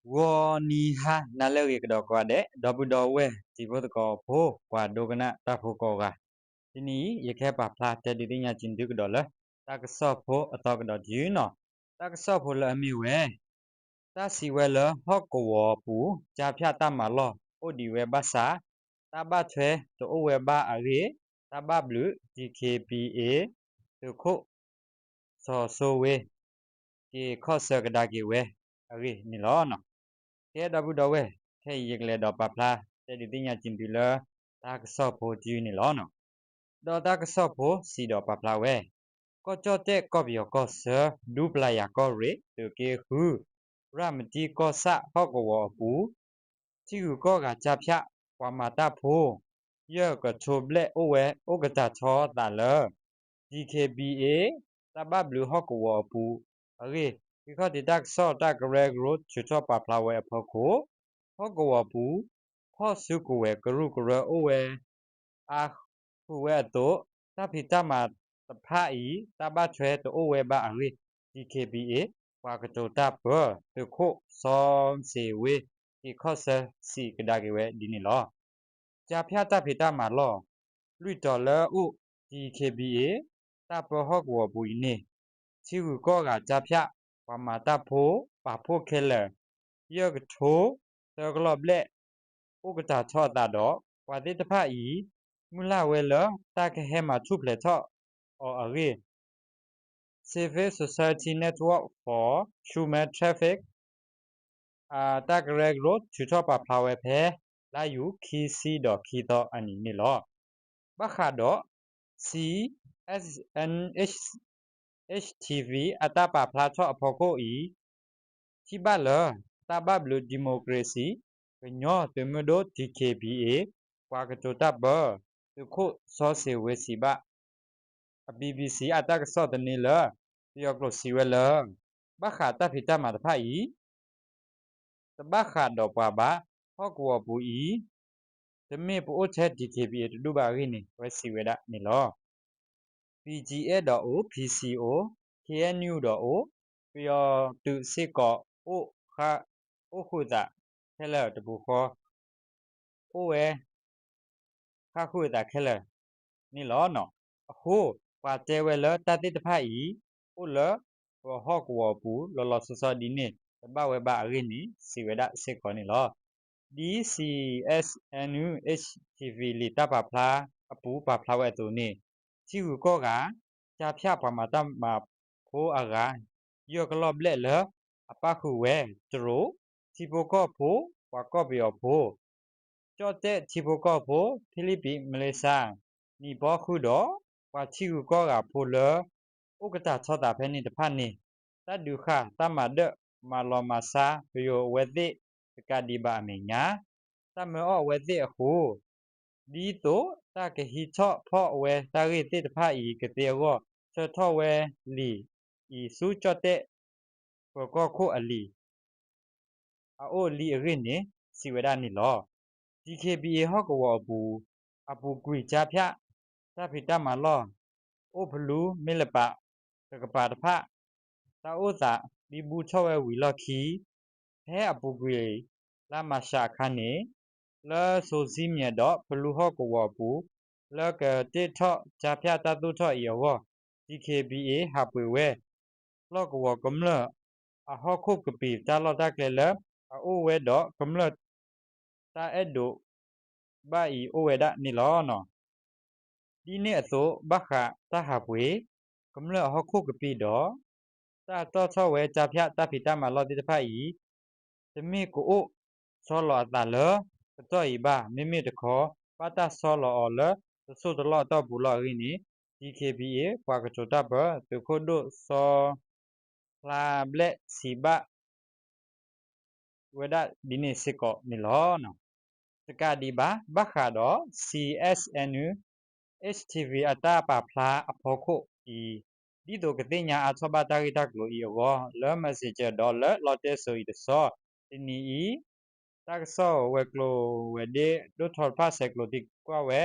我你哈那了个多瓜的，得不到喂，只不过破瓜多个那大破个个，今年也开把 pla 在的人家进这个多了，那个少破到个多久呢？那个少破了没喂？那是为了好个我不加票大马了，我的为巴萨，大巴车就我为巴阿个，大巴 blue DKBA 就可所谓的考试个大个喂，阿个你老呢？cái đó bữa về cái gì cái đó bắp la cái đi tin nhà chính bị lỡ ta cái shop phố chữ này lo nó đó ta cái shop phố xí đó bắp la về có cho tết có biểu có sơ đủ lại ya có rễ từ cái hư ra mình chỉ có sa có cái vỏ bú chỉ có cái chạp chạ qua mà ta phố giờ cái chụp lệ ô về ô cái chả cho ta lỡ DKBA ta bắt blue học cái vỏ bú ở cái khó thì ta so ta cái regular chú cho bắp la về phố cổ họ có bù họ sư của về cái ru cái ô về à của về tổ ta bị ta mà tập hạ ý ta bắt chơi tổ ô về ba ở DKBA và cái tổ ta bơ từ khổ son sẽ về thì khó sẽ xì cái đại cái về đi nè lo cha phía ta bị ta mà lo lui trở lại u DKBA ta bơ họ có bù nè chỉ có cái cha phía và mà ta phố và phố kia là giờ cái chỗ tao có lọp lệ ဥက္ကဋ္ဌချော့တာတော့ဝါတိတဖတ်ဤမူလဝဲလတာကဟဲမှာချုပ်လေချော့အော်အရေ Civil Society Network for Human Traffic တာကရက်ရိုချူချော့ပါဖလာဝဲဖဲလာယူခီစီတော့ခီတော့အနီနေလောဘခါတော့ CSNH HTV အတပါဖလာချော့အဖို့ကိုဤချိပါလတာဘဘလူဒီမိုကရေစီညောတမဒို DKBA ကွာကတိုတပ်ဘသူခုစောစီဝဲစီပါ BBC အတကစောတနေလပြောကလို့စီဝဲလဘခါတဖိတမှာတဖိုင်တဘခါတော့ပါပါဟောကောပူဤတမေပိုချက် DKBA တူပါရင်းနေဝဲစီဝဲတာနေလော PGA.O PCO KNU.O ပြောသူစစ်ကောအိုခါအိုခုတာခဲလတဘူခေါ်အိုဝဲခါခုတာခဲလနေလောနော်အခုပါတဲဝဲလတတိတဖိုင်အိုလဟောကောပူလောလောဆဆဒီနေဘဝဲဘာရင်းနေစီဝဲတာစစ်ကောနေလော DCSNU HTV လီတပါဖလာအပူပါဖလာဝဲတူနေချီကူကောကကြာဖြပါမတမဖိုးအကယောကလော့ဘလက်လအပခုဝဲသူတို့ချီပိုကောဖိုးဝါကော့ပြောဖိုးကြော့တဲ့ချီပိုကောဖိုးဖိလိပင်မလေးရှားနီဘောခုတော့ဝါချီကူကောကဖိုးလဥက္ကဋ္ဌချောတာဖဲနေတဖတ်နေတတ်ဒုခတမဒမာလောမာစာဘယောဝဲတိကဒီဘာအမေညာတမောဝဲတိအခုဒီတော့တကဟိချော့ဖော့ဝဲတရိတိတဖတ်ဤကတိရောချောထော့ဝဲလီဤစုကြော့တဲ့ကောခုအလီအိုလီရင်းနေစီဝဒနီလော DKBA ဟော့ကောဘူးအပူကွေချာဖြတဖိတမလောအိုဘလူးမေလပကပါတဖတာဥသာဒီဘူးချော့ဝဲဝီလော်ခီဟဲအပူကွေလာမရှာခါနေလဲဆိုစီမြတ်တော့ဘလူးဟော့ကောဘူးလဲကတိထော့ချာဖြတတုထော့ယော DKBA ဟာပွေဝဲလော့ကောကမ္လအဟော့ခုကပီတာလော့တာကလေလအိုဝဲတော့ကမ္လတာအဲ့ဒိုဘာဤအိုဝဲဒနီလောနော်ဒီနေ့အစိုးဘခတာဟာပွေကမ္လအဟော့ခုကပီတော့တာတော့ချောဝဲချာဖြတာဖီတာမလော့တိတဖိုင်တမေကိုအိုဆောလောတာလတော့ဤဘာမိမိတခေါ်ပတာဆောလောအော်လဆိုတလောတော့ဘူးလောရင်းနီ DKBA ကွာကချိုတာဘသူခုဒိုဆောလာဘလက်စီဘဝဒဒီနေစစ်ကောနီလောနော်တကဒီဘာဘခါတော့ CSNU HTV အတာပါဖလာအဖို့ခုဒီတော့ကတိညာအချဘတာဂိတကလိုဤရောလောမက်ဆေဂျဒေါ်လာလော်တဲဆိုဤသောဒီနီတက်ဆောဝဲကလိုဝဲဒေဒိုထော်ဖာဆက်ကလိုဒီကွာဝဲ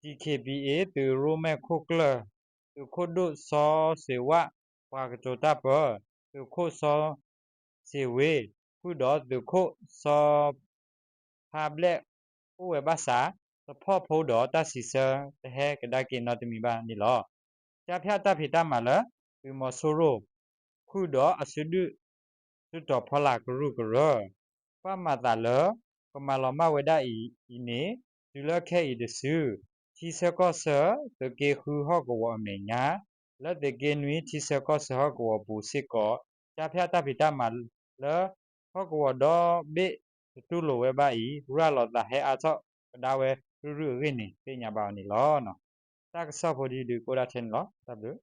DKBA သူရိုမဲခုကလသူခုဒုဆောစေဝါကွာကတိုတာပသူခုဆောစေဝေ ခုတော့သူခုစောဖာဘလက်ဥဝဲဘာစာသဖော့ဖို့တော့တဆီစတဟဲကဒကေနော်တမီပါနီလောကြဖျတ်တဖိတမလာဒီမဆိုရိုခုတော့အစဒုသူတော်ဖလာကရုကရပမတာလကမလမဝဒဤနေဒီလခဲဤတဆူချီစကောဆတကေခုဟောကဝအမေညာလက်တကေနွေချီစကောဆဟောကဝပူစစ်ကောကြဖျတ်တဖိတမလာဟောကဝတော့ဘေတူလိုဝဲပါဤရလောတာဟဲအသောဒါဝဲရရရင်းနေပညာပါနီလောနော်တကဆော့ဖို့ဒီကိုရာထင်လောတပ်လို့